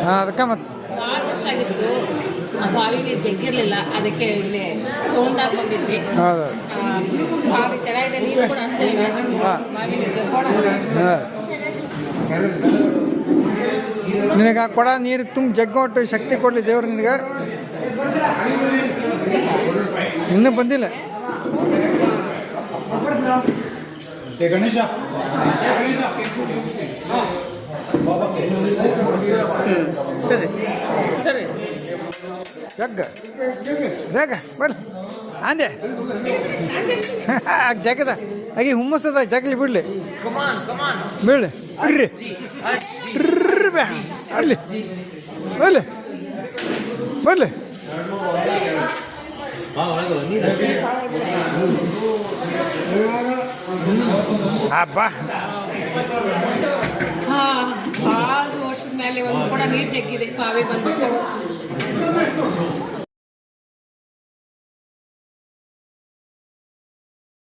ಹಾಂ ಅದಕ್ಕೆ ಮತ್ತೆ ಭಾಳ ವರ್ಷ ಆಗಿತ್ತು ಬಾವಿ ನೀರು ಜಗ್ಗಿರಲಿಲ್ಲ, ಅದಕ್ಕೆ ಇಲ್ಲಿ ಸೌಂಡಾಗಿ ಬಂದಿದ್ವಿ. ಹೌದು ಬಾವಿ ಚೆನ್ನಾಗಿದೆ, ನೀರು ಕೂಡ ಅಷ್ಟೇ ಇಲ್ಲ. ಬಾವಿ ನೀರು ಜಗ್ಗೋಣ. ಹಾಂ ನಿನಗೆ ಆ ಕೊಡ ನೀರು ತುಂಬ ಜಗ್ಗೊಟ್ಟು ಶಕ್ತಿ ಕೊಡಲಿ ದೇವ್ರು ನಿನಗೆ. ಇನ್ನೂ ಬಂದಿಲ್ಲ ಗಣೇಶ. ಸರಿ ಸರಿ ಜಗ್ಗ ಬೇಗ ಬರ್ರಿ ಅಂದೆ ಜಗದ ಹಾಗೆ ಹುಮ್ಮಸ್ಸದ ಜಗಲಿ ಬಿಡಲಿ ಬೀಳಿ ಬಿಡ್ರಿ ಬೇ ಅಲ್ಲಿ ಬರ್ಲಿ ಬರ್ಲಿ ಅಬ್ಬಾ ಹಾಂ, ಭಾಳ ವರ್ಷದ ಮೇಲೆ ಒಂದು ಕೂಡ ನೀರು ಜಗ್ಗಿದೆ ಬಾವಿ ಬಂದ್ಬಿಟ್ಟು.